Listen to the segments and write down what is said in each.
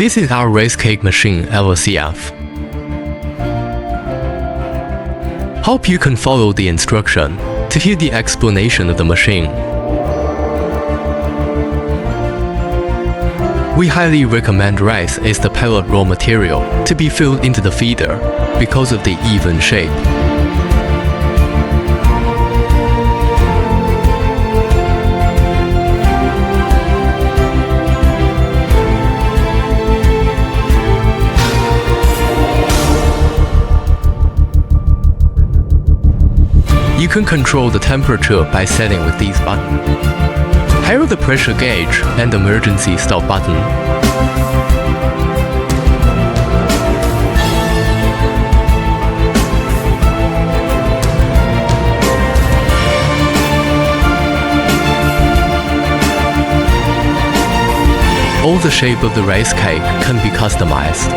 This is our rice cake machine, LRCF. Hope you can follow the instruction to hear the explanation of the machine. We highly recommend rice as the pellet raw material to be filled into the feeder because of the even shape. You can control the temperature by setting with these buttons. Here are the pressure gauge and emergency stop button. All the shape of the rice cake can be customized.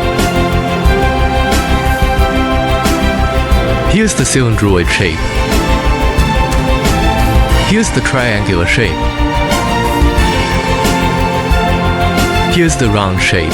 Here's the cylindroid shape. Here's the triangular shape. Here's the round shape.